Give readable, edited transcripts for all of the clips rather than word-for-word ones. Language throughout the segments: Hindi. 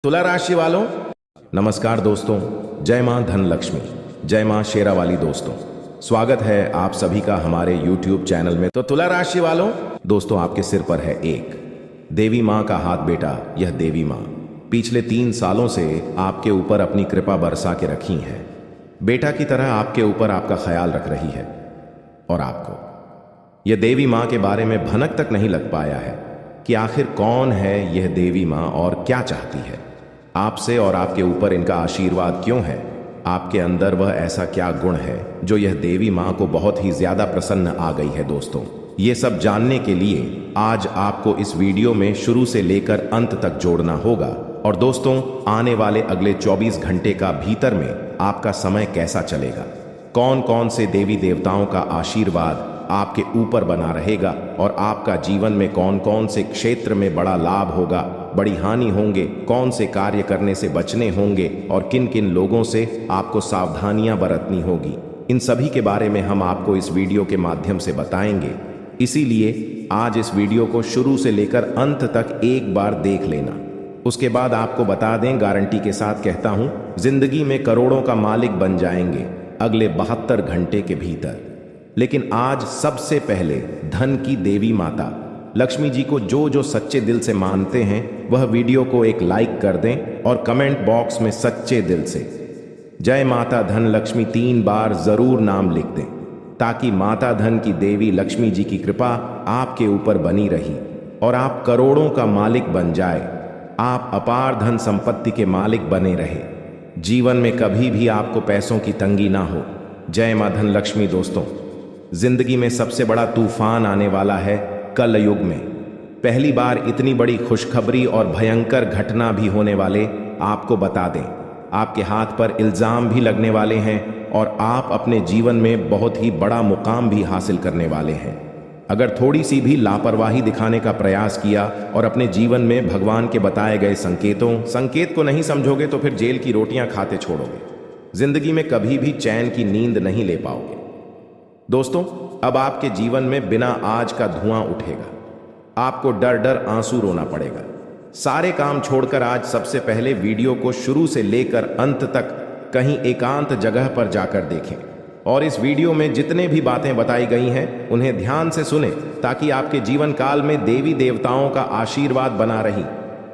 तुला राशि वालों, नमस्कार दोस्तों। जय मां धन लक्ष्मी, जय मां शेरावाली। दोस्तों स्वागत है आप सभी का हमारे YouTube चैनल में। तो तुला राशि वालों, दोस्तों आपके सिर पर है एक देवी मां का हाथ। बेटा, यह देवी मां पिछले 3 सालों से आपके ऊपर अपनी कृपा बरसा के रखी है। बेटा की तरह आपके ऊपर आपका ख्याल रख रही है और आपको यह देवी मां के बारे में भनक तक नहीं लग पाया है कि आखिर कौन है यह देवी मां और क्या चाहती है आपसे और आपके ऊपर इनका आशीर्वाद क्यों है। आपके अंदर वह ऐसा क्या गुण है जो यह देवी मां को बहुत ही ज्यादा प्रसन्न आ गई है। दोस्तों ये सब जानने के लिए आज आपको इस वीडियो में शुरू से लेकर अंत तक जोड़ना होगा। और दोस्तों आने वाले अगले 24 घंटे का भीतर में आपका समय कैसा चलेगा, कौन कौन से देवी देवताओं का आशीर्वाद आपके ऊपर बना रहेगा और आपका जीवन में कौन कौन से क्षेत्र में बड़ा लाभ होगा, बड़ी हानि होंगे, कौन से कार्य करने से बचने होंगे और किन किन लोगों से आपको सावधानियां बरतनी होगी, इन सभी के बारे में हम आपको इस वीडियो के माध्यम से बताएंगे। इसीलिए आज इस वीडियो को शुरू से लेकर अंत तक एक बार देख लेना। उसके बाद आपको बता दें, गारंटी के साथ कहता हूं, जिंदगी में करोड़ों का मालिक बन जाएंगे अगले 72 घंटे के भीतर। लेकिन आज सबसे पहले धन की देवी माता लक्ष्मी जी को जो सच्चे दिल से मानते हैं वह वीडियो को एक लाइक कर दें और कमेंट बॉक्स में सच्चे दिल से जय माता धन लक्ष्मी 3 बार जरूर नाम लिख दें, ताकि माता धन की देवी लक्ष्मी जी की कृपा आपके ऊपर बनी रही और आप करोड़ों का मालिक बन जाए, आप अपार धन संपत्ति के मालिक बने रहे, जीवन में कभी भी आपको पैसों की तंगी ना हो। जय मां धन लक्ष्मी। दोस्तों जिंदगी में सबसे बड़ा तूफान आने वाला है कल युग में। पहली बार इतनी बड़ी खुशखबरी और भयंकर घटना भी होने वाले आपको बता दें। आपके हाथ पर इल्जाम भी लगने वाले हैं और आप अपने जीवन में बहुत ही बड़ा मुकाम भी हासिल करने वाले हैं। अगर थोड़ी सी भी लापरवाही दिखाने का प्रयास किया और अपने जीवन में भगवान के बताए गए संकेत को नहीं समझोगे तो फिर जेल की रोटियां खाते छोड़ोगे, जिंदगी में कभी भी चैन की नींद नहीं ले पाओगे। दोस्तों अब आपके जीवन में बिना आज का धुआं उठेगा, आपको डर डर आंसू रोना पड़ेगा। सारे काम छोड़कर आज सबसे पहले वीडियो को शुरू से लेकर अंत तक कहीं एकांत जगह पर जाकर देखें और इस वीडियो में जितने भी बातें बताई गई हैं उन्हें ध्यान से सुने, ताकि आपके जीवन काल में देवी देवताओं का आशीर्वाद बना रही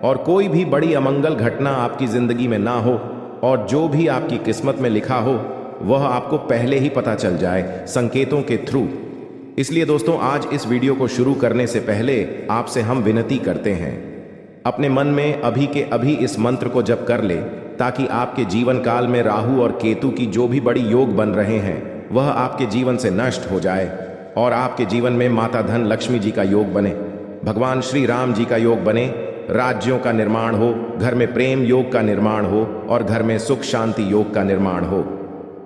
और कोई भी बड़ी अमंगल घटना आपकी जिंदगी में ना हो और जो भी आपकी किस्मत में लिखा हो वह आपको पहले ही पता चल जाए संकेतों के थ्रू। इसलिए दोस्तों आज इस वीडियो को शुरू करने से पहले आपसे हम विनती करते हैं, अपने मन में अभी के अभी इस मंत्र को जप कर ले, ताकि आपके जीवन काल में राहु और केतु की जो भी बड़ी योग बन रहे हैं वह आपके जीवन से नष्ट हो जाए और आपके जीवन में माता धन लक्ष्मी जी का योग बने, भगवान श्री राम जी का योग बने, राज्यों का निर्माण हो, घर में प्रेम योग का निर्माण हो और घर में सुख शांति योग का निर्माण हो।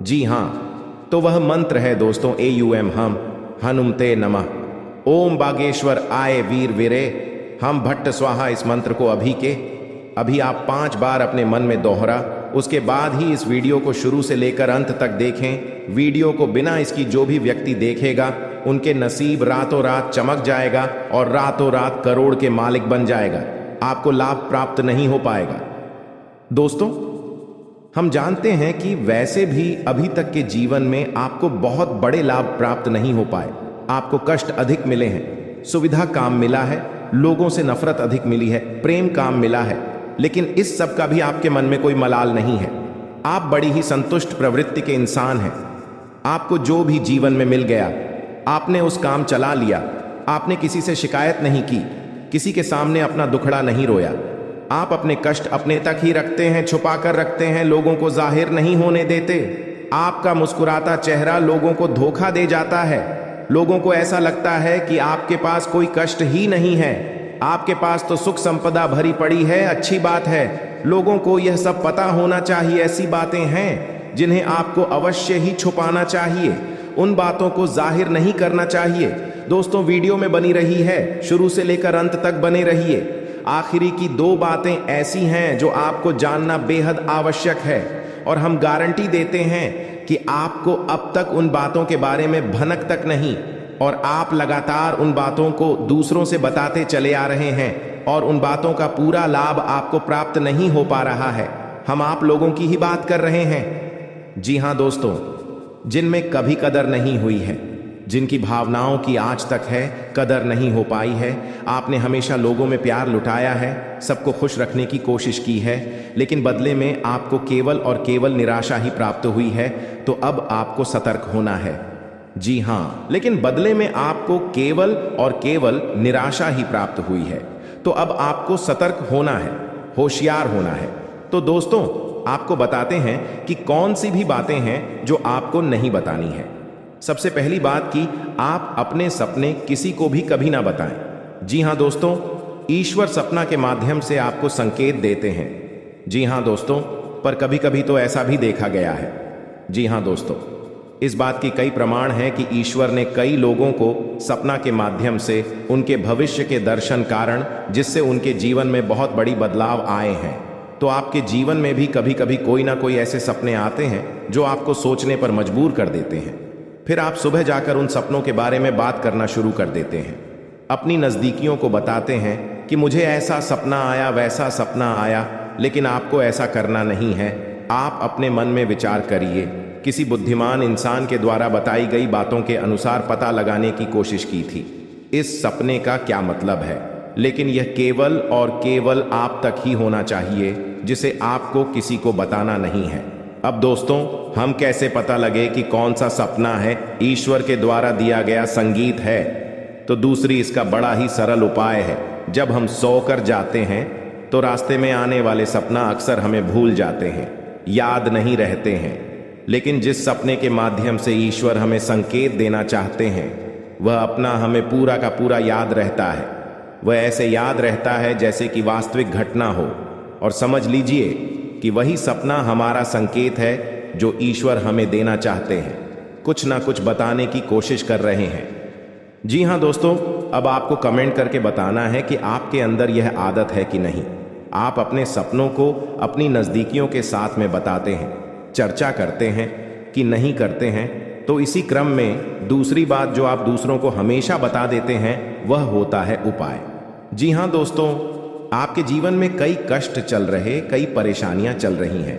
जी हाँ, तो वह मंत्र है दोस्तों AUM हम हनुमते नमः। ओम बागेश्वर आए वीर वीरे हम भट्ट स्वाहा। इस मंत्र को अभी आप 5 बार अपने मन में दोहरा, उसके बाद ही इस वीडियो को शुरू से लेकर अंत तक देखें। वीडियो को बिना इसकी जो भी व्यक्ति देखेगा उनके नसीब रातों रात चमक जाएगा और रातों रात करोड़ के मालिक बन जाएगा, आपको लाभ प्राप्त नहीं हो पाएगा। दोस्तों हम जानते हैं कि वैसे भी अभी तक के जीवन में आपको बहुत बड़े लाभ प्राप्त नहीं हो पाए, आपको कष्ट अधिक मिले हैं, सुविधा काम मिला है, लोगों से नफरत अधिक मिली है, प्रेम काम मिला है, लेकिन इस सब का भी आपके मन में कोई मलाल नहीं है। आप बड़ी ही संतुष्ट प्रवृत्ति के इंसान हैं। आपको जो भी जीवन में मिल गया आपने उस काम चला लिया, आपने किसी से शिकायत नहीं की, किसी के सामने अपना दुखड़ा नहीं रोया। आप अपने कष्ट अपने तक ही रखते हैं, छुपा कर रखते हैं, लोगों को जाहिर नहीं होने देते। आपका मुस्कुराता चेहरा लोगों को धोखा दे जाता है, लोगों को ऐसा लगता है कि आपके पास कोई कष्ट ही नहीं है, आपके पास तो सुख संपदा भरी पड़ी है। अच्छी बात है, लोगों को यह सब पता होना चाहिए। ऐसी बातें हैं जिन्हें आपको अवश्य ही छुपाना चाहिए, उन बातों को जाहिर नहीं करना चाहिए। दोस्तों वीडियो में बनी रही है, शुरू से लेकर अंत तक बने रहिए। आखिरी की 2 बातें ऐसी हैं जो आपको जानना बेहद आवश्यक है और हम गारंटी देते हैं कि आपको अब तक उन बातों के बारे में भनक तक नहीं और आप लगातार उन बातों को दूसरों से बताते चले आ रहे हैं। और उन बातों का पूरा लाभ आपको प्राप्त नहीं हो पा रहा है। हम आप लोगों की ही बात कर रहे हैं। जी हाँ दोस्तों, जिनमें कभी कदर नहीं हुई है, जिनकी भावनाओं की आज तक है कदर नहीं हो पाई है। आपने हमेशा लोगों में प्यार लुटाया है, सबको खुश रखने की कोशिश की है, लेकिन बदले में आपको केवल और केवल निराशा ही प्राप्त हुई है। तो अब आपको सतर्क होना है। जी हाँ, लेकिन बदले में आपको केवल और केवल निराशा ही प्राप्त हुई है। तो अब आपको सतर्क होना है, होशियार होना है। तो दोस्तों, आपको बताते हैं कि कौन सी भी बातें हैं जो आपको नहीं बतानी है। सबसे पहली बात कि आप अपने सपने किसी को भी कभी ना बताएं। जी हाँ दोस्तों, ईश्वर सपना के माध्यम से आपको संकेत देते हैं। जी हाँ दोस्तों, पर कभी कभी तो ऐसा भी देखा गया है। जी हाँ दोस्तों, इस बात की कई प्रमाण हैं कि ईश्वर ने कई लोगों को सपना के माध्यम से उनके भविष्य के दर्शन कारण, जिससे उनके जीवन में बहुत बड़ी बदलाव आए हैं। तो आपके जीवन में भी कभी कभी कोई ना कोई ऐसे सपने आते हैं जो आपको सोचने पर मजबूर कर देते हैं। फिर आप सुबह जाकर उन सपनों के बारे में बात करना शुरू कर देते हैं। अपनी नज़दीकियों को बताते हैं कि मुझे ऐसा सपना आया, वैसा सपना आया, लेकिन आपको ऐसा करना नहीं है। आप अपने मन में विचार करिए। किसी बुद्धिमान इंसान के द्वारा बताई गई बातों के अनुसार पता लगाने की कोशिश की थी इस सपने का क्या मतलब है, लेकिन यह केवल और केवल आप तक ही होना चाहिए, जिसे आपको किसी को बताना नहीं है। अब दोस्तों, हम कैसे पता लगे कि कौन सा सपना है ईश्वर के द्वारा दिया गया संगीत है? तो दूसरी इसका बड़ा ही सरल उपाय है। जब हम सोकर जाते हैं तो रास्ते में आने वाले सपना अक्सर हमें भूल जाते हैं, याद नहीं रहते हैं। लेकिन जिस सपने के माध्यम से ईश्वर हमें संकेत देना चाहते हैं, वह अपना हमें पूरा का पूरा याद रहता है। वह ऐसे याद रहता है जैसे कि वास्तविक घटना हो। और समझ लीजिए कि वही सपना हमारा संकेत है जो ईश्वर हमें देना चाहते हैं, कुछ ना कुछ बताने की कोशिश कर रहे हैं। जी हाँ दोस्तों, अब आपको कमेंट करके बताना है कि आपके अंदर यह आदत है कि नहीं। आप अपने सपनों को अपनी नज़दीकियों के साथ में बताते हैं, चर्चा करते हैं कि नहीं करते हैं। तो इसी क्रम में दूसरी बात जो आप दूसरों को हमेशा बता देते हैं, वह होता है उपाय। जी हाँ दोस्तों, आपके जीवन में कई कष्ट चल रहे, कई परेशानियां चल रही हैं,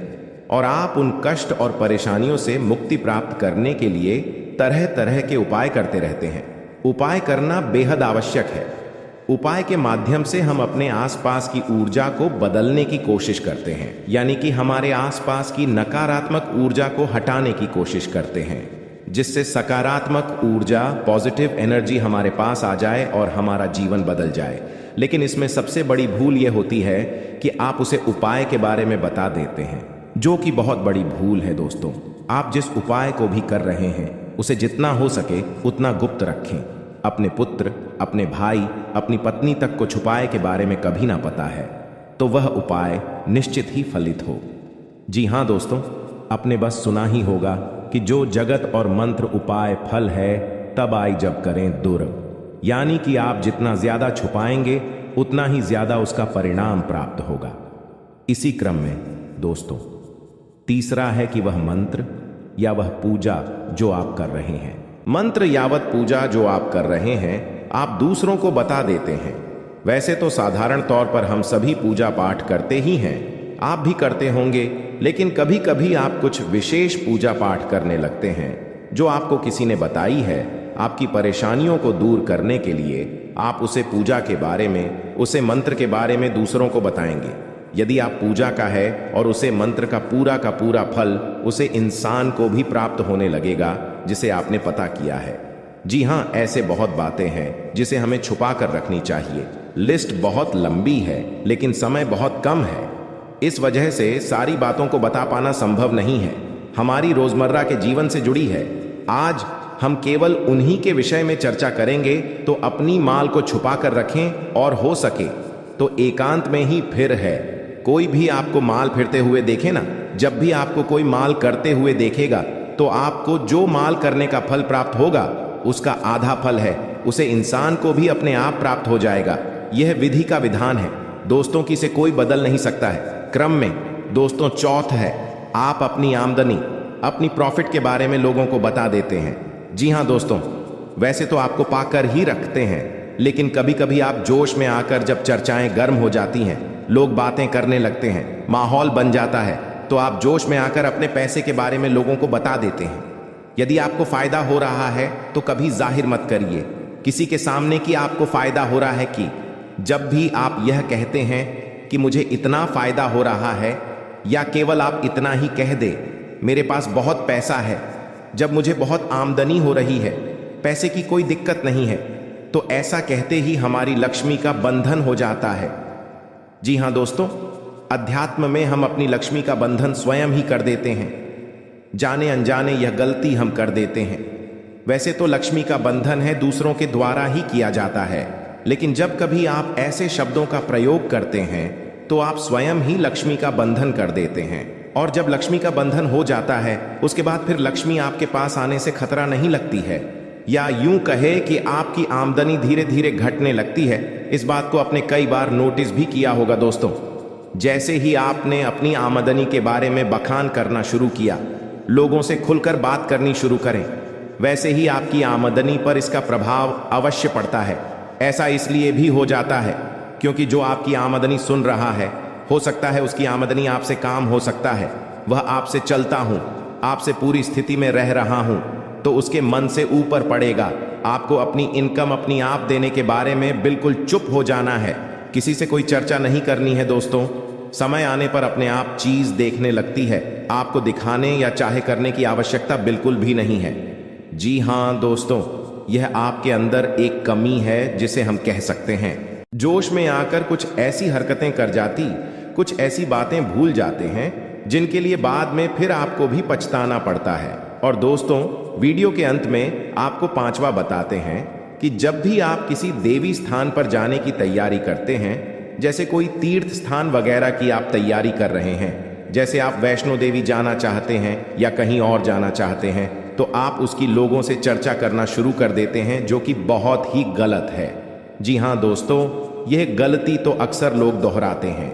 और आप उन कष्ट और परेशानियों से मुक्ति प्राप्त करने के लिए तरह तरह के उपाय करते रहते हैं। उपाय करना बेहद आवश्यक है। उपाय के माध्यम से हम अपने आसपास की ऊर्जा को बदलने की कोशिश करते हैं, यानी कि हमारे आसपास की नकारात्मक ऊर्जा को हटाने की कोशिश करते हैं, जिससे सकारात्मक ऊर्जा, पॉजिटिव एनर्जी हमारे पास आ जाए और हमारा जीवन बदल जाए। लेकिन इसमें सबसे बड़ी भूल यह होती है कि आप उसे उपाय के बारे में बता देते हैं, जो कि बहुत बड़ी भूल है दोस्तों। आप जिस उपाय को भी कर रहे हैं, उसे जितना हो सके उतना गुप्त रखें। अपने पुत्र, अपने भाई, अपनी पत्नी तक को छुपाए के बारे में कभी ना पता है, तो वह उपाय निश्चित ही फलित हो। जी हाँ दोस्तों, आपने बस सुना ही होगा कि जो जगत और मंत्र उपाय फल है, तब आई जब करें दुर्ग। यानी कि आप जितना ज्यादा छुपाएंगे उतना ही ज्यादा उसका परिणाम प्राप्त होगा। इसी क्रम में दोस्तों, तीसरा है कि वह मंत्र या वह पूजा जो आप कर रहे हैं, मंत्र यावत पूजा जो आप कर रहे हैं, आप दूसरों को बता देते हैं। वैसे तो साधारण तौर पर हम सभी पूजा पाठ करते ही हैं, आप भी करते होंगे, लेकिन कभी कभी आप कुछ विशेष पूजा पाठ करने लगते हैं जो आपको किसी ने बताई है। आपकी परेशानियों को दूर करने के लिए आप उसे पूजा के बारे में, उसे मंत्र के बारे में दूसरों को बताएंगे। यदि आप पूजा का है और उसे मंत्र का पूरा फल उसे इंसान को भी प्राप्त होने लगेगा जिसे आपने पता किया है। जी हाँ, ऐसे बहुत बातें हैं जिसे हमें छुपा कर रखनी चाहिए। लिस्ट बहुत लंबी है, लेकिन समय बहुत कम है। इस वजह से सारी बातों को बता पाना संभव नहीं है। हमारी रोजमर्रा के जीवन से जुड़ी है। आज हम केवल उन्हीं के विषय में चर्चा करेंगे, तो अपनी माल को छुपा कर रखें, और हो सके तो एकांत में ही। फिर है, कोई भी आपको माल फिरते हुए देखे ना, जब भी आपको कोई माल करते हुए देखेगा, तो आपको जो माल करने का फल प्राप्त होगा उसका आधा फल है, उसे इंसान को भी अपने आप प्राप्त हो जाएगा। यह विधि का विधान है दोस्तों, की से कोई बदल नहीं सकता है। क्रम में दोस्तों, चौथ है, आप अपनी आमदनी, अपनी प्रॉफिट के बारे में लोगों को बता देते हैं। जी हाँ दोस्तों, वैसे तो आपको पाकर ही रखते हैं, लेकिन कभी कभी आप जोश में आकर जब चर्चाएं गर्म हो जाती हैं, लोग बातें करने लगते हैं, माहौल बन जाता है, तो आप जोश में आकर अपने पैसे के बारे में लोगों को बता देते हैं। यदि आपको फायदा हो रहा है तो कभी जाहिर मत करिए किसी के सामने कि आपको फायदा हो रहा है। कि जब भी आप यह कहते हैं कि मुझे इतना फायदा हो रहा है, या केवल आप इतना ही कह दे मेरे पास बहुत पैसा है, जब मुझे बहुत आमदनी हो रही है, पैसे की कोई दिक्कत नहीं है, तो ऐसा कहते ही हमारी लक्ष्मी का बंधन हो जाता है। जी हाँ दोस्तों, अध्यात्म में हम अपनी लक्ष्मी का बंधन स्वयं ही कर देते हैं। जाने अनजाने यह गलती हम कर देते हैं। वैसे तो लक्ष्मी का बंधन है दूसरों के द्वारा ही किया जाता है, लेकिन जब कभी आप ऐसे शब्दों का प्रयोग करते हैं तो आप स्वयं ही लक्ष्मी का बंधन कर देते हैं। और जब लक्ष्मी का बंधन हो जाता है उसके बाद फिर लक्ष्मी आपके पास आने से खतरा नहीं लगती है, या यूं कहे कि आपकी आमदनी धीरे धीरे घटने लगती है। इस बात को आपने कई बार नोटिस भी किया होगा दोस्तों। जैसे ही आपने अपनी आमदनी के बारे में बखान करना शुरू किया, लोगों से खुलकर बात करनी शुरू करें, वैसे ही आपकी आमदनी पर इसका प्रभाव अवश्य पड़ता है। ऐसा इसलिए भी हो जाता है क्योंकि जो आपकी आमदनी सुन रहा है, हो सकता है उसकी आमदनी आपसे काम हो सकता है, वह आपसे चलता हूं, आपसे पूरी स्थिति में रह रहा हूं, तो उसके मन से ऊपर पड़ेगा। आपको अपनी इनकम अपनी आप देने के बारे में बिल्कुल चुप हो जाना है, किसी से कोई चर्चा नहीं करनी है दोस्तों। समय आने पर अपने आप चीज देखने लगती है, आपको दिखाने या चाहे करने की आवश्यकता बिल्कुल भी नहीं है। जी हाँ दोस्तों, यह आपके अंदर एक कमी है जिसे हम कह सकते हैं। जोश में आकर कुछ ऐसी हरकतें कर जाती, कुछ ऐसी बातें भूल जाते हैं जिनके लिए बाद में फिर आपको भी पछताना पड़ता है। और दोस्तों, वीडियो के अंत में आपको पांचवा बताते हैं कि जब भी आप किसी देवी स्थान पर जाने की तैयारी करते हैं, जैसे कोई तीर्थ स्थान वगैरह की आप तैयारी कर रहे हैं, जैसे आप वैष्णो देवी जाना चाहते हैं या कहीं और जाना चाहते हैं, तो आप उसकी लोगों से चर्चा करना शुरू कर देते हैं, जो कि बहुत ही गलत है। जी हाँ दोस्तों, यह गलती तो अक्सर लोग दोहराते हैं।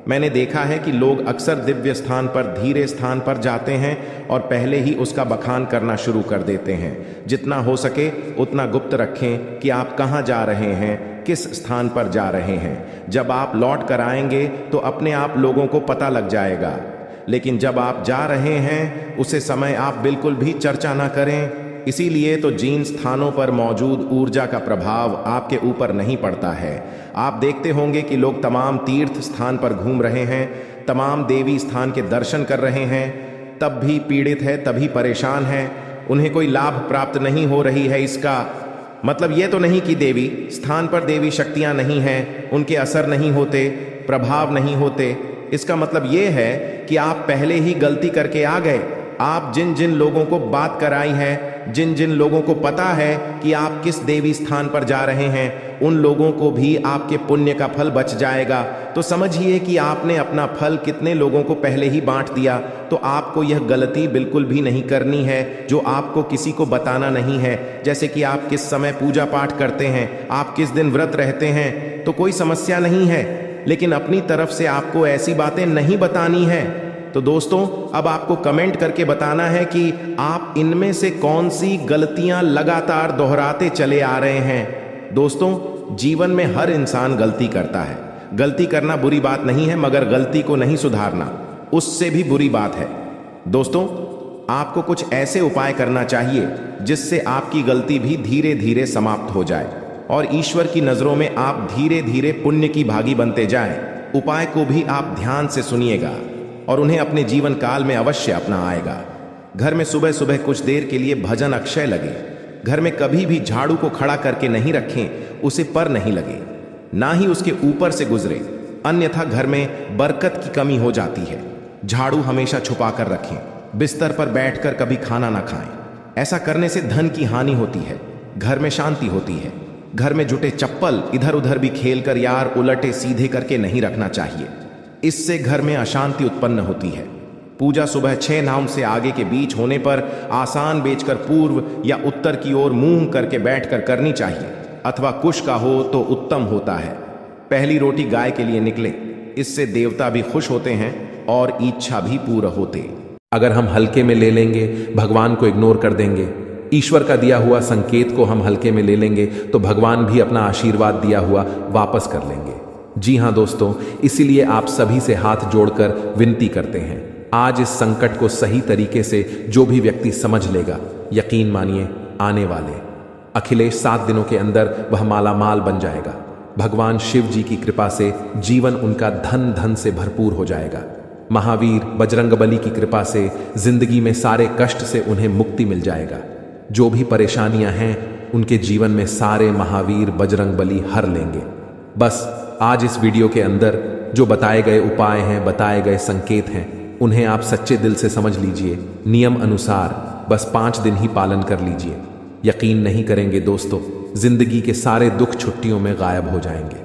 मैंने देखा है कि लोग अक्सर दिव्य स्थान पर, धीरे स्थान पर जाते हैं और पहले ही उसका बखान करना शुरू कर देते हैं। जितना हो सके उतना गुप्त रखें कि आप कहाँ जा रहे हैं, किस स्थान पर जा रहे हैं। जब आप लौट कर आएंगे तो अपने आप लोगों को पता लग जाएगा, लेकिन जब आप जा रहे हैं उसे समय आप बिल्कुल भी चर्चा ना करें। इसीलिए तो जिन स्थानों पर मौजूद ऊर्जा का प्रभाव आपके ऊपर नहीं पड़ता है। आप देखते होंगे कि लोग तमाम तीर्थ स्थान पर घूम रहे हैं, तमाम देवी स्थान के दर्शन कर रहे हैं, तब भी पीड़ित है, तभी परेशान है, उन्हें कोई लाभ प्राप्त नहीं हो रही है। इसका मतलब ये तो नहीं कि देवी स्थान पर देवी शक्तियां नहीं हैं, उनके असर नहीं होते, प्रभाव नहीं होते। इसका मतलब ये है कि आप पहले ही गलती करके आ गए। आप जिन जिन लोगों को बात कराई है, जिन जिन लोगों को पता है कि आप किस देवी स्थान पर जा रहे हैं, उन लोगों को भी आपके पुण्य का फल बच जाएगा। तो समझिए कि आपने अपना फल कितने लोगों को पहले ही बांट दिया। तो आपको यह गलती बिल्कुल भी नहीं करनी है जो आपको किसी को बताना नहीं है। जैसे कि आप किस समय पूजा पाठ करते हैं, आप किस दिन व्रत रहते हैं, तो कोई समस्या नहीं है, लेकिन अपनी तरफ से आपको ऐसी बातें नहीं बतानी है। तो दोस्तों, अब आपको कमेंट करके बताना है कि आप इनमें से कौन सी गलतियां लगातार दोहराते चले आ रहे हैं। दोस्तों, जीवन में हर इंसान गलती करता है। गलती करना बुरी बात नहीं है, मगर गलती को नहीं सुधारना उससे भी बुरी बात है। दोस्तों, आपको कुछ ऐसे उपाय करना चाहिए जिससे आपकी गलती भी धीरे धीरे समाप्त हो जाए और ईश्वर की नजरों में आप धीरे धीरे पुण्य की भागी बनते जाएं। उपाय को भी आप ध्यान से सुनिएगा और उन्हें अपने जीवन काल में अवश्य अपना आएगा। घर में सुबह सुबह कुछ देर के लिए भजन अक्षय लगे। घर में कभी भी झाड़ू को खड़ा करके नहीं रखें, उसे पर नहीं लगे, ना ही उसके ऊपर से गुजरे, अन्यथा घर में बरकत की कमी हो जाती है। झाड़ू हमेशा छुपा कर रखें। बिस्तर पर बैठकर कभी खाना ना खाएं। ऐसा करने से धन की हानि होती है, घर में शांति होती है। घर में जुटे चप्पल इधर उधर भी खेलकर यार उलटे सीधे करके नहीं रखना चाहिए, इससे घर में अशांति उत्पन्न होती है। पूजा सुबह 6 नाम से आगे के बीच होने पर आसान बेचकर पूर्व या उत्तर की ओर मुंह करके बैठकर करनी चाहिए, अथवा कुश का हो तो उत्तम होता है। पहली रोटी गाय के लिए निकले, इससे देवता भी खुश होते हैं और इच्छा भी पूर्ण होते। अगर हम हल्के में ले लेंगे, भगवान को इग्नोर कर देंगे, ईश्वर का दिया हुआ संकेत को हम हल्के में ले लेंगे तो भगवान भी अपना आशीर्वाद दिया हुआ वापस कर लेंगे। जी हाँ दोस्तों, इसीलिए आप सभी से हाथ जोड़कर विनती करते हैं, आज इस संकट को सही तरीके से जो भी व्यक्ति समझ लेगा, यकीन मानिए आने वाले अखिलेश 7 दिनों के अंदर वह मालामाल बन जाएगा। भगवान शिव जी की कृपा से जीवन उनका धन धन से भरपूर हो जाएगा। महावीर बजरंगबली की कृपा से जिंदगी में सारे कष्ट से उन्हें मुक्ति मिल जाएगा। जो भी परेशानियां हैं उनके जीवन में सारे महावीर बजरंगबली हर लेंगे। बस आज इस वीडियो के अंदर जो बताए गए उपाय हैं, बताए गए संकेत हैं, उन्हें आप सच्चे दिल से समझ लीजिए, नियम अनुसार बस 5 दिन ही पालन कर लीजिए। यकीन नहीं करेंगे दोस्तों, जिंदगी के सारे दुख छुट्टियों में गायब हो जाएंगे।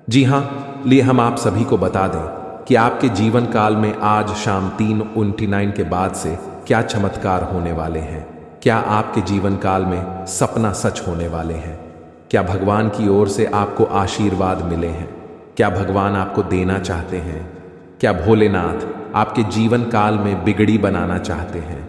जी हाँ, लिए हम आप सभी को बता दें कि आपके जीवन काल में आज शाम 3:29 के बाद से क्या चमत्कार होने वाले हैं। क्या आपके जीवन काल में सपना सच होने वाले हैं? क्या भगवान की ओर से आपको आशीर्वाद मिले हैं? क्या भगवान आपको देना चाहते हैं? क्या भोलेनाथ आपके जीवन काल में बिगड़ी बनाना चाहते हैं?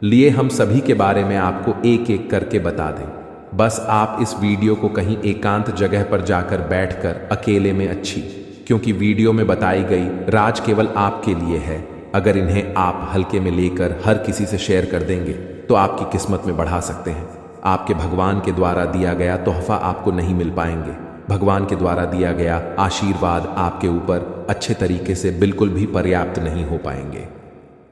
लिए हम सभी के बारे में आपको एक एक करके बता दें। बस आप इस वीडियो को कहीं एकांत जगह पर जाकर बैठकर अकेले में अच्छी, क्योंकि वीडियो में बताई गई राज केवल आपके लिए है। अगर इन्हें आप हल्के में लेकर हर किसी से शेयर कर देंगे तो आपकी किस्मत में बढ़ा सकते हैं। आपके भगवान के द्वारा दिया गया तोहफा आपको नहीं मिल पाएंगे। भगवान के द्वारा दिया गया आशीर्वाद आपके ऊपर अच्छे तरीके से बिल्कुल भी पर्याप्त नहीं हो पाएंगे।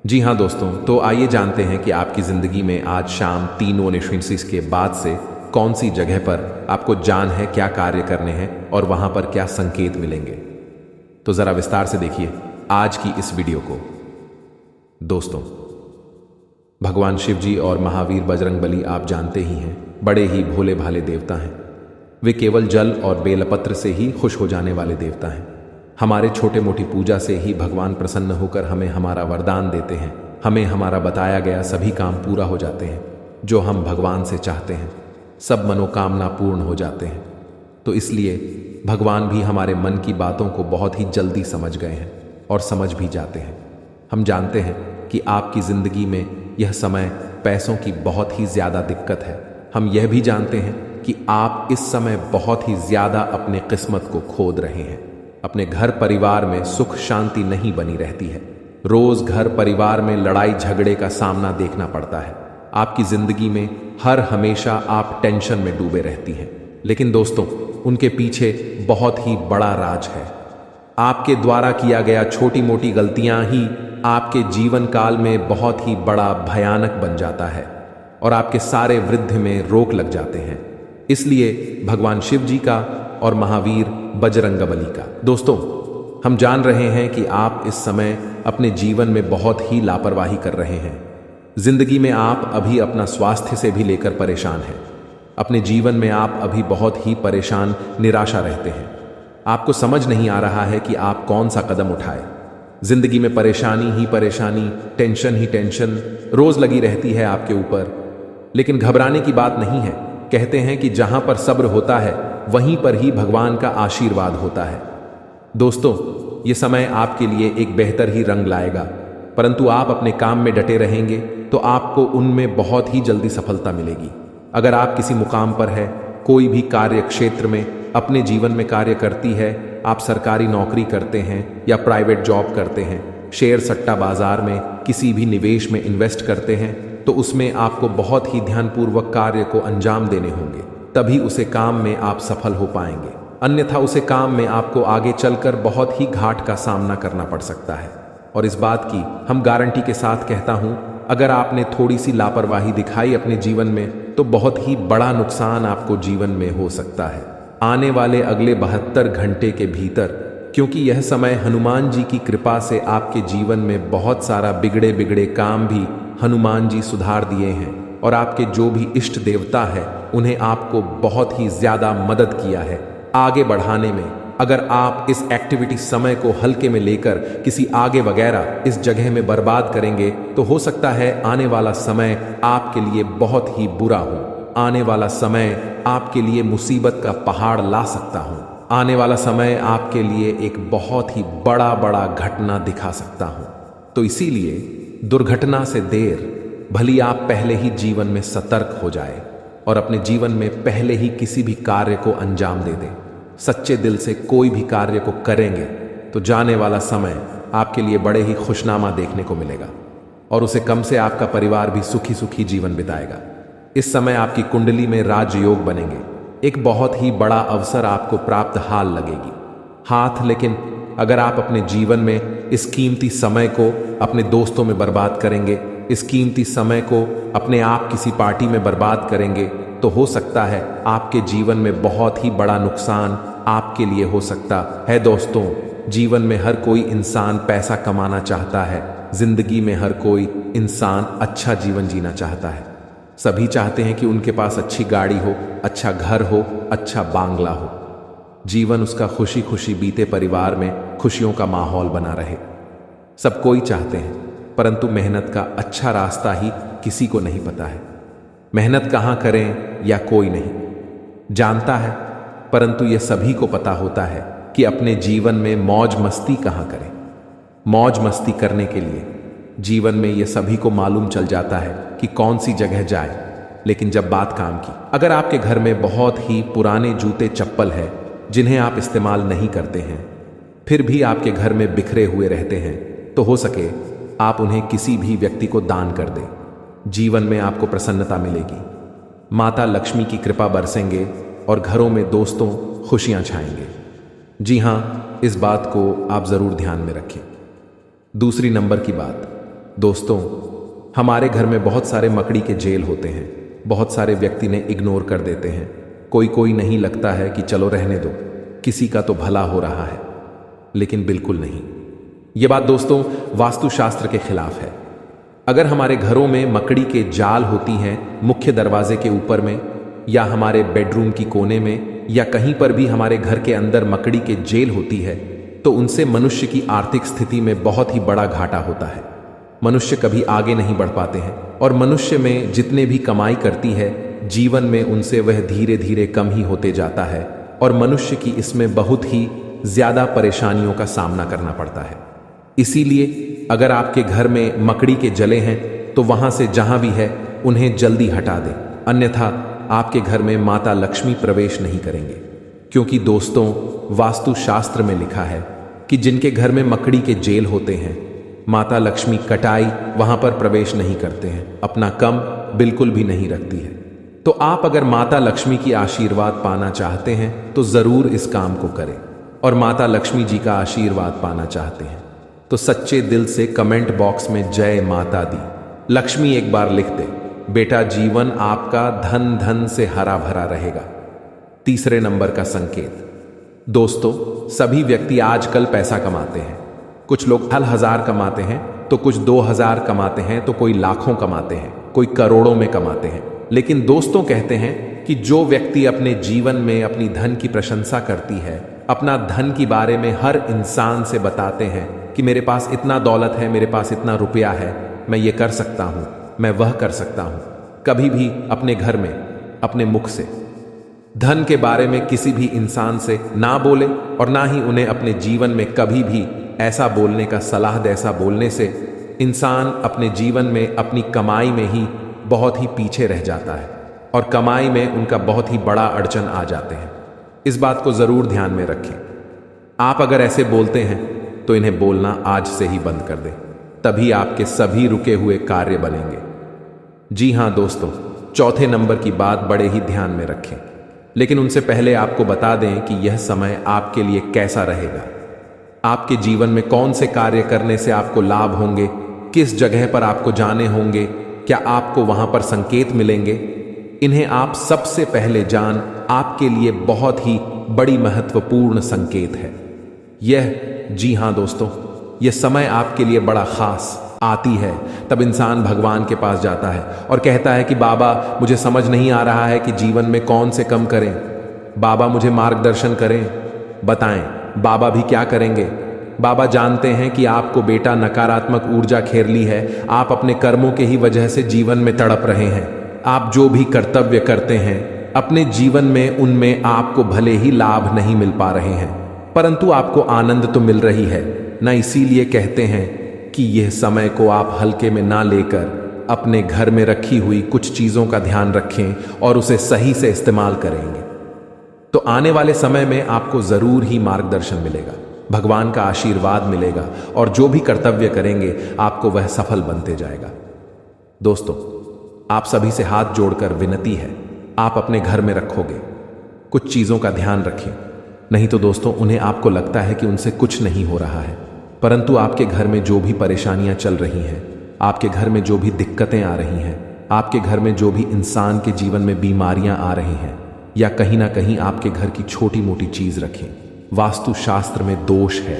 जी हाँ दोस्तों, तो आइए जानते हैं कि आपकी जिंदगी में आज शाम 3:29 के बाद से कौन सी जगह पर आपको जान है, क्या कार्य करने हैं और वहां पर क्या संकेत मिलेंगे। तो जरा विस्तार से देखिए आज की इस वीडियो को। दोस्तों, भगवान शिव जी और महावीर बजरंगबली आप जानते ही हैं, बड़े ही भोले भाले देवता हैं। वे केवल जल और बेलपत्र से ही खुश हो जाने वाले देवता हैं। हमारे छोटे मोटी पूजा से ही भगवान प्रसन्न होकर हमें हमारा वरदान देते हैं। हमें हमारा बताया गया सभी काम पूरा हो जाते हैं जो हम भगवान से चाहते हैं। सब मनोकामना पूर्ण हो जाते हैं। तो इसलिए भगवान भी हमारे मन की बातों को बहुत ही जल्दी समझ गए हैं और समझ भी जाते हैं। हम जानते हैं कि आपकी ज़िंदगी में यह समय पैसों की बहुत ही ज़्यादा दिक्कत है। हम यह भी जानते हैं कि आप इस समय बहुत ही ज़्यादा अपने किस्मत को खोद रहे हैं। अपने घर परिवार में सुख शांति नहीं बनी रहती है। रोज़ घर परिवार में लड़ाई झगड़े का सामना देखना पड़ता है। आपकी ज़िंदगी में हर हमेशा आप टेंशन में डूबे रहती हैं। लेकिन दोस्तों, उनके पीछे बहुत ही बड़ा राज है। आपके द्वारा किया गया छोटी मोटी गलतियां ही आपके जीवन काल में बहुत ही बड़ा भयानक बन जाता है और आपके सारे वृद्धि में रोक लग जाते हैं। इसलिए भगवान शिव जी का और महावीर बजरंगबली का। दोस्तों, हम जान रहे हैं कि आप इस समय अपने जीवन में बहुत ही लापरवाही कर रहे हैं। जिंदगी में आप अभी अपना स्वास्थ्य से भी लेकर परेशान हैं। अपने जीवन में आप अभी बहुत ही परेशान, निराशा रहते हैं। आपको समझ नहीं आ रहा है कि आप कौन सा कदम उठाए। जिंदगी में परेशानी ही परेशानी, टेंशन ही टेंशन रोज लगी रहती है आपके ऊपर। लेकिन घबराने की बात नहीं है। कहते हैं कि जहां पर सब्र होता है वहीं पर ही भगवान का आशीर्वाद होता है। दोस्तों, ये समय आपके लिए एक बेहतर ही रंग लाएगा, परंतु आप अपने काम में डटे रहेंगे तो आपको उनमें बहुत ही जल्दी सफलता मिलेगी। अगर आप किसी मुकाम पर है, कोई भी कार्य क्षेत्र में अपने जीवन में कार्य करती है, आप सरकारी नौकरी करते हैं या प्राइवेट जॉब करते हैं, शेयर सट्टा बाजार में किसी भी निवेश में इन्वेस्ट करते हैं, तो उसमें आपको बहुत ही ध्यानपूर्वक कार्य को अंजाम देने होंगे, तभी उसे काम में आप सफल हो पाएंगे। अन्यथा उसे काम में आपको आगे चलकर बहुत ही घाट का सामना करना पड़ सकता है। और इस बात की हम गारंटी के साथ कहता हूं, अगर आपने थोड़ी सी लापरवाही दिखाई अपने जीवन में तो बहुत ही बड़ा नुकसान आपको जीवन में हो सकता है आने वाले अगले 72 घंटे के भीतर। क्योंकि यह समय हनुमान जी की कृपा से आपके जीवन में बहुत सारा बिगड़े बिगड़े काम भी हनुमान जी सुधार दिए हैं और आपके जो भी इष्ट देवता है उन्हें आपको बहुत ही ज्यादा मदद किया है आगे बढ़ाने में। अगर आप इस एक्टिविटी समय को हल्के में लेकर किसी आगे वगैरह इस जगह में बर्बाद करेंगे तो हो सकता है आने वाला समय आपके लिए बहुत ही बुरा हो। आने वाला समय आपके लिए मुसीबत का पहाड़ ला सकता हूं। आने वाला समय आपके लिए एक बहुत ही बड़ा घटना दिखा सकता हूं। तो इसीलिए दुर्घटना से देर, भली आप पहले ही जीवन में सतर्क हो जाए और अपने जीवन में पहले ही किसी भी कार्य को अंजाम दे दें। सच्चे दिल से कोई भी कार्य को करेंगे तो जाने वाला समय आपके लिए बड़े ही खुशनामा देखने को मिलेगा और उसे कम से आपका परिवार भी सुखी सुखी जीवन बिताएगा। इस समय आपकी कुंडली में राजयोग बनेंगे। एक बहुत ही बड़ा अवसर आपको प्राप्त हाल लगेगी हाथ। लेकिन अगर आप अपने जीवन में इस कीमती समय को अपने दोस्तों में बर्बाद करेंगे, इस कीमती समय को अपने आप किसी पार्टी में बर्बाद करेंगे, तो हो सकता है आपके जीवन में बहुत ही बड़ा नुकसान आपके लिए हो सकता है। दोस्तों, जीवन में हर कोई इंसान पैसा कमाना चाहता है। जिंदगी में हर कोई इंसान अच्छा जीवन जीना चाहता है। सभी चाहते हैं कि उनके पास अच्छी गाड़ी हो, अच्छा घर हो, अच्छा बांग्ला हो, जीवन उसका खुशी खुशी बीते, परिवार में खुशियों का माहौल बना रहे। सब कोई चाहते हैं, परंतु मेहनत का अच्छा रास्ता ही किसी को नहीं पता है। मेहनत कहाँ करें या कोई नहीं जानता है, परंतु यह सभी को पता होता है कि अपने जीवन में मौज मस्ती कहाँ करें। मौज मस्ती करने के लिए जीवन में यह सभी को मालूम चल जाता है कि कौन सी जगह जाए। लेकिन जब बात काम की, अगर आपके घर में बहुत ही पुराने जूते चप्पल है जिन्हें आप इस्तेमाल नहीं करते हैं, फिर भी आपके घर में बिखरे हुए रहते हैं, तो हो सके आप उन्हें किसी भी व्यक्ति को दान कर दें। जीवन में आपको प्रसन्नता मिलेगी, माता लक्ष्मी की कृपा बरसेंगे और घरों में दोस्तों खुशियां छाएंगे। जी हाँ, इस बात को आप जरूर ध्यान में रखें। दूसरी नंबर की बात, दोस्तों, हमारे घर में बहुत सारे मकड़ी के जेल होते हैं। बहुत सारे व्यक्ति ने इग्नोर कर देते हैं। कोई नहीं लगता है कि चलो रहने दो, किसी का तो भला हो रहा है, लेकिन बिल्कुल नहीं। यह बात दोस्तों वास्तुशास्त्र के खिलाफ है। अगर हमारे घरों में मकड़ी के जाल होती हैं मुख्य दरवाजे के ऊपर में, या हमारे बेडरूम की कोने में, या कहीं पर भी हमारे घर के अंदर मकड़ी के जेल होती है, तो उनसे मनुष्य की आर्थिक स्थिति में बहुत ही बड़ा घाटा होता है। मनुष्य कभी आगे नहीं बढ़ पाते हैं और मनुष्य में जितने भी कमाई करती है, जीवन में उनसे वह धीरे धीरे कम ही होते जाता है और मनुष्य की इसमें बहुत ही ज्यादा परेशानियों का सामना करना पड़ता है। इसीलिए अगर आपके घर में मकड़ी के जले हैं तो वहां से जहां भी है उन्हें जल्दी हटा दें, अन्यथा आपके घर में माता लक्ष्मी प्रवेश नहीं करेंगे। क्योंकि दोस्तों, वास्तुशास्त्र में लिखा है कि जिनके घर में मकड़ी के जेल होते हैं, माता लक्ष्मी कटाई वहां पर प्रवेश नहीं करते हैं, अपना कम बिल्कुल भी नहीं रखती है। तो आप अगर माता लक्ष्मी की आशीर्वाद पाना चाहते हैं तो जरूर इस काम को करें, और माता लक्ष्मी जी का आशीर्वाद पाना चाहते हैं तो सच्चे दिल से कमेंट बॉक्स में जय माता दी लक्ष्मी एक बार लिख दे। बेटा, जीवन आपका धन धन से हरा भरा रहेगा। तीसरे नंबर का संकेत, दोस्तों, सभी व्यक्ति आजकल पैसा कमाते हैं। कुछ लोग 1000 कमाते हैं, तो कुछ 2000 कमाते हैं, तो कोई लाखों कमाते हैं, कोई करोड़ों में कमाते हैं। लेकिन दोस्तों कहते हैं कि जो व्यक्ति अपने जीवन में अपनी धन की प्रशंसा करती है, अपना धन के बारे में हर इंसान से बताते हैं कि मेरे पास इतना दौलत है, मेरे पास इतना रुपया है, मैं ये कर सकता हूं, मैं वह कर सकता हूं, कभी भी अपने घर में अपने मुख से धन के बारे में किसी भी इंसान से ना बोले और ना ही उन्हें अपने जीवन में कभी भी ऐसा बोलने का सलाह दे। ऐसा बोलने से इंसान अपने जीवन में अपनी कमाई में ही बहुत ही पीछे रह जाता है और कमाई में उनका बहुत ही बड़ा अड़चन आ जाते हैं। इस बात को जरूर ध्यान में रखें। आप अगर ऐसे बोलते हैं तो इन्हें बोलना आज से ही बंद कर दें, तभी आपके सभी रुके हुए कार्य बनेंगे। जी हां दोस्तों, चौथे नंबर की बात बड़े ही ध्यान में रखें, लेकिन उनसे पहले आपको बता दें कि यह समय आपके लिए कैसा रहेगा। आपके जीवन में कौन से कार्य करने से आपको लाभ होंगे, किस जगह पर आपको जाने होंगे, क्या आपको वहां पर संकेत मिलेंगे, इन्हें आप सबसे पहले जान आपके लिए बहुत ही बड़ी महत्वपूर्ण संकेत है यह। जी हां दोस्तों, यह समय आपके लिए बड़ा खास आती है। तब इंसान भगवान के पास जाता है और कहता है कि बाबा, मुझे समझ नहीं आ रहा है कि जीवन में कौन से कम करें, बाबा मुझे मार्गदर्शन करें, बताएं। बाबा भी क्या करेंगे? बाबा जानते हैं कि आपको बेटा नकारात्मक ऊर्जा घेर ली है, आप अपने कर्मों के ही वजह से जीवन में तड़प रहे हैं। आप जो भी कर्तव्य करते हैं अपने जीवन में, उनमें आपको भले ही लाभ नहीं मिल पा रहे हैं, परंतु आपको आनंद तो मिल रही है ना। इसीलिए कहते हैं कि यह समय को आप हल्के में ना लेकर अपने घर में रखी हुई कुछ चीज़ों का ध्यान रखें और उसे सही से इस्तेमाल करेंगे तो आने वाले समय में आपको ज़रूर ही मार्गदर्शन मिलेगा, भगवान का आशीर्वाद मिलेगा और जो भी कर्तव्य करेंगे आपको वह सफल बनते जाएगा। दोस्तों, आप सभी से हाथ जोड़कर विनती है, आप अपने घर में रखोगे, कुछ चीज़ों का ध्यान रखें। नहीं तो दोस्तों, उन्हें आपको लगता है कि उनसे कुछ नहीं हो रहा है, परंतु आपके घर में जो भी परेशानियां चल रही हैं, आपके घर में जो भी दिक्कतें आ रही हैं, आपके घर में जो भी इंसान के जीवन में बीमारियां आ रही हैं, या कहीं ना कहीं आपके घर की छोटी मोटी चीज रखें, वास्तुशास्त्र में दोष है,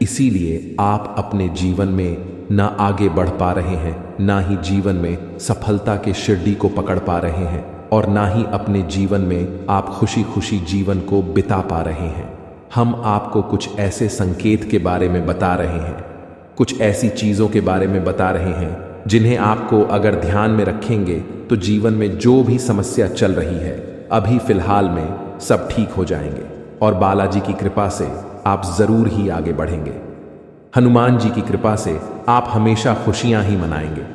इसीलिए आप अपने जीवन में ना आगे बढ़ पा रहे हैं, ना ही जीवन में सफलता के शिरडी को पकड़ पा रहे हैं, और ना ही अपने जीवन में आप खुशी खुशी जीवन को बिता पा रहे हैं। हम आपको कुछ ऐसे संकेत के बारे में बता रहे हैं, कुछ ऐसी चीज़ों के बारे में बता रहे हैं जिन्हें आपको अगर ध्यान में रखेंगे तो जीवन में जो भी समस्या चल रही है अभी फिलहाल में सब ठीक हो जाएंगे और बालाजी की कृपा से आप ज़रूर ही आगे बढ़ेंगे। हनुमान जी की कृपा से आप हमेशा खुशियां ही मनाएंगे।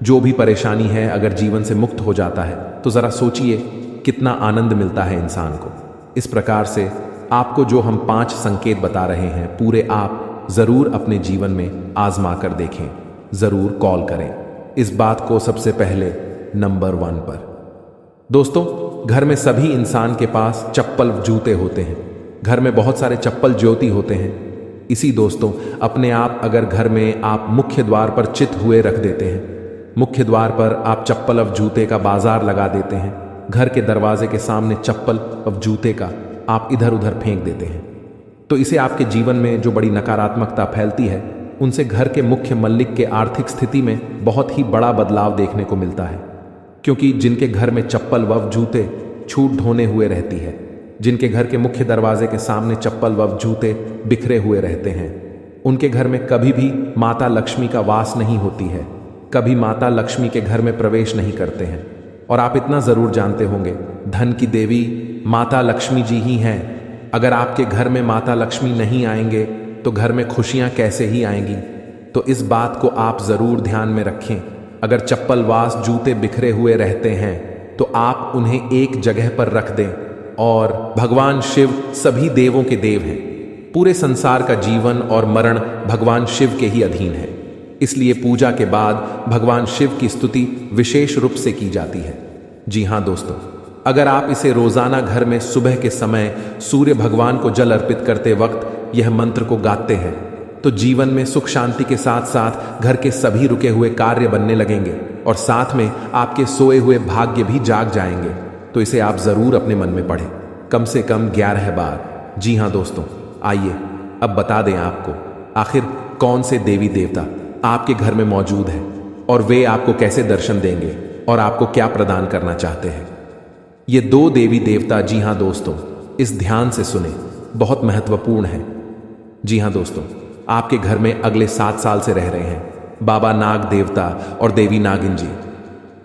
जो भी परेशानी है अगर जीवन से मुक्त हो जाता है तो ज़रा सोचिए कितना आनंद मिलता है इंसान को। इस प्रकार से आपको जो हम 5 संकेत बता रहे हैं पूरे आप ज़रूर अपने जीवन में आजमा कर देखें, ज़रूर कॉल करें इस बात को सबसे पहले नंबर 1 पर। दोस्तों, घर में सभी इंसान के पास चप्पल जूते होते हैं, घर में बहुत सारे चप्पल ज्योति होते हैं। इसी दोस्तों, अपने आप अगर घर में आप मुख्य द्वार पर चित हुए रख देते हैं, मुख्य द्वार पर आप चप्पल और जूते का बाजार लगा देते हैं, घर के दरवाजे के सामने चप्पल और जूते का आप इधर उधर फेंक देते हैं, तो इसे आपके जीवन में जो बड़ी नकारात्मकता फैलती है उनसे घर के मुख्य मल्लिक के आर्थिक स्थिति में बहुत ही बड़ा बदलाव देखने को मिलता है। क्योंकि जिनके घर में चप्पल व जूते छूट ढोने हुए रहती है, जिनके घर के मुख्य दरवाजे के सामने चप्पल व जूते बिखरे हुए रहते हैं, उनके घर में कभी भी माता लक्ष्मी का वास नहीं होती है, कभी माता लक्ष्मी के घर में प्रवेश नहीं करते हैं। और आप इतना ज़रूर जानते होंगे, धन की देवी माता लक्ष्मी जी ही हैं। अगर आपके घर में माता लक्ष्मी नहीं आएंगे तो घर में खुशियां कैसे ही आएंगी। तो इस बात को आप ज़रूर ध्यान में रखें। अगर चप्पल वास जूते बिखरे हुए रहते हैं तो आप उन्हें एक जगह पर रख दें। और भगवान शिव सभी देवों के देव हैं, पूरे संसार का जीवन और मरण भगवान शिव के ही अधीन है, इसलिए पूजा के बाद भगवान शिव की स्तुति विशेष रूप से की जाती है। जी हाँ दोस्तों, अगर आप इसे रोजाना घर में सुबह के समय सूर्य भगवान को जल अर्पित करते वक्त यह मंत्र को गाते हैं तो जीवन में सुख शांति के साथ साथ घर के सभी रुके हुए कार्य बनने लगेंगे और साथ में आपके सोए हुए भाग्य भी जाग जाएंगे। तो इसे आप जरूर अपने मन में पढ़ें, कम से कम 11 बार। जी हाँ दोस्तों, आइए अब बता दें आपको आखिर कौन से देवी देवता आपके घर में मौजूद है और वे आपको कैसे दर्शन देंगे और आपको क्या प्रदान करना चाहते हैं। ये 2 देवी देवता, जी हाँ दोस्तों, इस ध्यान से सुने, बहुत महत्वपूर्ण है। जी हाँ दोस्तों, आपके घर में अगले 7 साल से रह रहे हैं बाबा नाग देवता और देवी नागिन जी।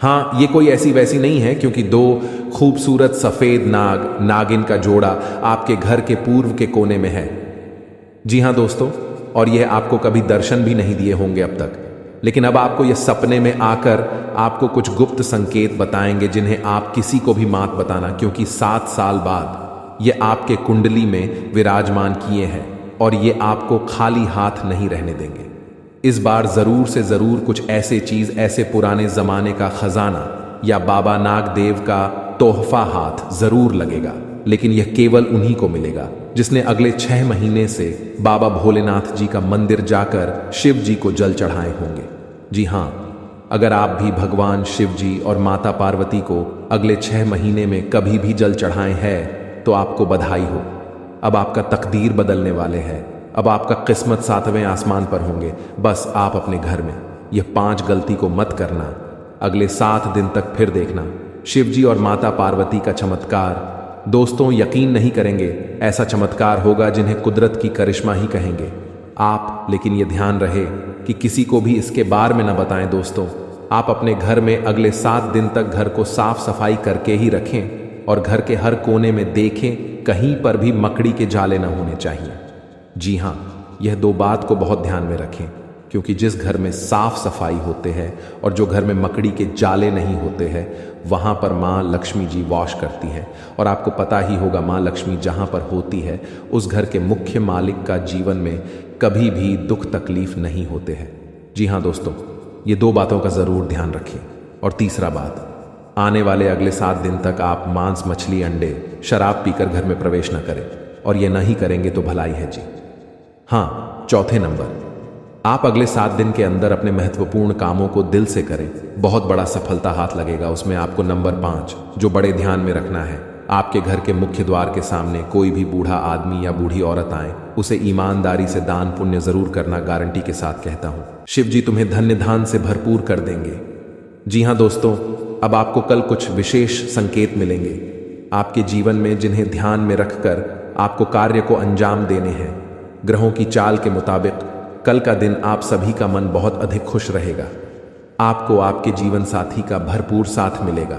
हाँ, ये कोई ऐसी वैसी नहीं है, क्योंकि 2 खूबसूरत सफेद नाग नागिन का जोड़ा आपके घर के पूर्व के कोने में है। जी हाँ दोस्तों, और यह आपको कभी दर्शन भी नहीं दिए होंगे अब तक, लेकिन अब आपको यह सपने में आकर आपको कुछ गुप्त संकेत बताएंगे जिन्हें आप किसी को भी मत बताना, क्योंकि 7 साल बाद ये आपके कुंडली में विराजमान किए हैं और ये आपको खाली हाथ नहीं रहने देंगे। इस बार जरूर से जरूर कुछ ऐसे चीज, ऐसे पुराने जमाने का खजाना या बाबा नाग देव का तोहफा हाथ जरूर लगेगा, लेकिन यह केवल उन्हीं को मिलेगा जिसने अगले 6 महीने से बाबा भोलेनाथ जी का मंदिर जाकर शिव जी को जल चढ़ाए होंगे। जी हाँ, अगर आप भी भगवान शिव जी और माता पार्वती को अगले 6 महीने में कभी भी जल चढ़ाए हैं तो आपको बधाई हो। अब आपका तकदीर बदलने वाले हैं, अब आपका किस्मत 7वें आसमान पर होंगे। बस आप अपने घर में यह 5 गलती को मत करना, अगले 7 दिन तक फिर देखना शिव जी और माता पार्वती का चमत्कार। दोस्तों, यकीन नहीं करेंगे, ऐसा चमत्कार होगा जिन्हें कुदरत की करिश्मा ही कहेंगे आप। लेकिन यह ध्यान रहे कि किसी को भी इसके बारे में न बताएं। दोस्तों, आप अपने घर में अगले 7 दिन तक घर को साफ सफाई करके ही रखें और घर के हर कोने में देखें कहीं पर भी मकड़ी के जाले न होने चाहिए। जी हाँ, यह 2 बात को बहुत ध्यान में रखें, क्योंकि जिस घर में साफ सफाई होते हैं और जो घर में मकड़ी के जाले नहीं होते हैं वहाँ पर माँ लक्ष्मी जी वास करती हैं। और आपको पता ही होगा माँ लक्ष्मी जहाँ पर होती है उस घर के मुख्य मालिक का जीवन में कभी भी दुख तकलीफ नहीं होते हैं। जी हाँ दोस्तों, ये 2 बातों का ज़रूर ध्यान रखें। और तीसरा बात, आने वाले अगले 7 दिन तक आप मांस, मछली, अंडे, शराब पीकर घर में प्रवेश न करें, और ये नहीं करेंगे तो भलाई है जी। हाँ, चौथे नंबर, आप अगले 7 दिन के अंदर अपने महत्वपूर्ण कामों को दिल से करें, बहुत बड़ा सफलता हाथ लगेगा। उसमें आपको नंबर 5 जो बड़े ध्यान में रखना है, आपके घर के मुख्य द्वार के सामने कोई भी बूढ़ा आदमी या बूढ़ी औरत आए, उसे ईमानदारी से दान पुण्य जरूर करना, गारंटी के साथ कहता हूं। शिव जी तुम्हें धन्य धान से भरपूर कर देंगे। जी हाँ दोस्तों, अब आपको कल कुछ विशेष संकेत मिलेंगे आपके जीवन में, जिन्हें ध्यान में रखकर आपको कार्य को अंजाम देने हैं। ग्रहों की चाल के मुताबिक कल का दिन आप सभी का मन बहुत अधिक खुश रहेगा। आपको आपके जीवन साथी का भरपूर साथ मिलेगा।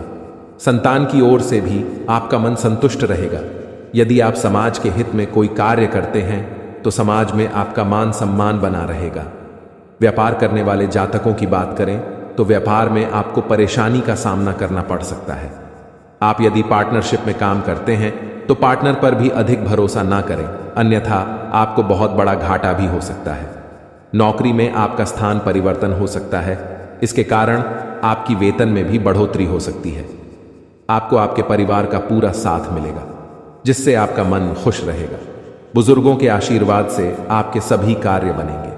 संतान की ओर से भी आपका मन संतुष्ट रहेगा। यदि आप समाज के हित में कोई कार्य करते हैं तो समाज में आपका मान सम्मान बना रहेगा। व्यापार करने वाले जातकों की बात करें तो व्यापार में आपको परेशानी का सामना करना पड़ सकता है। आप यदि पार्टनरशिप में काम करते हैं तो पार्टनर पर भी अधिक भरोसा ना करें, अन्यथा आपको बहुत बड़ा घाटा भी हो सकता है। नौकरी में आपका स्थान परिवर्तन हो सकता है, इसके कारण आपकी वेतन में भी बढ़ोतरी हो सकती है। आपको आपके परिवार का पूरा साथ मिलेगा, जिससे आपका मन खुश रहेगा। बुजुर्गों के आशीर्वाद से आपके सभी कार्य बनेंगे।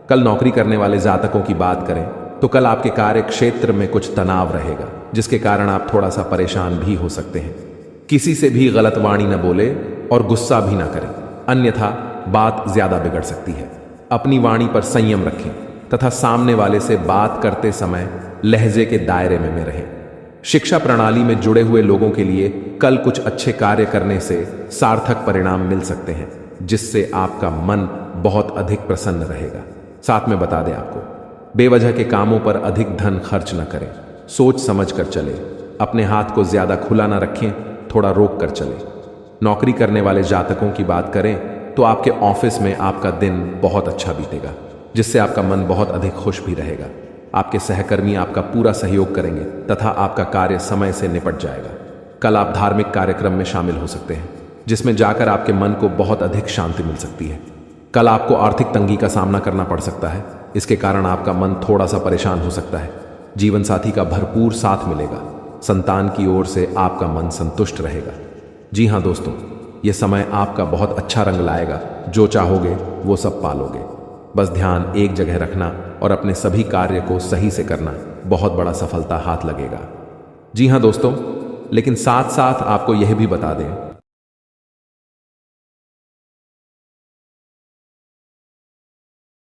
कल नौकरी करने वाले जातकों की बात करें तो कल आपके कार्य क्षेत्र में कुछ तनाव रहेगा, जिसके कारण आप थोड़ा सा परेशान भी हो सकते हैं। किसी से भी गलत वाणी न बोले और गुस्सा भी ना करें, अन्यथा बात ज्यादा बिगड़ सकती है। अपनी वाणी पर संयम रखें तथा सामने वाले से बात करते समय लहजे के दायरे में रहें। शिक्षा प्रणाली में जुड़े हुए लोगों के लिए कल कुछ अच्छे कार्य करने से सार्थक परिणाम मिल सकते हैं, जिससे आपका मन बहुत अधिक प्रसन्न रहेगा। साथ में बता दें आपको, बेवजह के कामों पर अधिक धन खर्च न करें, सोच समझ कर चले। अपने हाथ को ज्यादा खुला न रखें, थोड़ा रोक कर चले। नौकरी करने वाले जातकों की बात करें तो आपके ऑफिस में आपका दिन बहुत अच्छा बीतेगा, जिससे आपका मन बहुत अधिक खुश भी रहेगा। आपके सहकर्मी आपका पूरा सहयोग करेंगे तथा आपका कार्य समय से निपट जाएगा। कल आप धार्मिक कार्यक्रम में शामिल हो सकते हैं, जिसमें जाकर आपके मन को बहुत अधिक शांति मिल सकती है। कल आपको आर्थिक तंगी का सामना करना पड़ सकता है, इसके कारण आपका मन थोड़ा सा परेशान हो सकता है। जीवन साथी का भरपूर साथ मिलेगा। संतान की ओर से आपका मन संतुष्ट रहेगा। जी हाँ दोस्तों, ये समय आपका बहुत अच्छा रंग लाएगा। जो चाहोगे वो सब पालोगे। बस ध्यान एक जगह रखना और अपने सभी कार्य को सही से करना, बहुत बड़ा सफलता हाथ लगेगा। जी हाँ दोस्तों, लेकिन साथ साथ आपको यह भी बता दें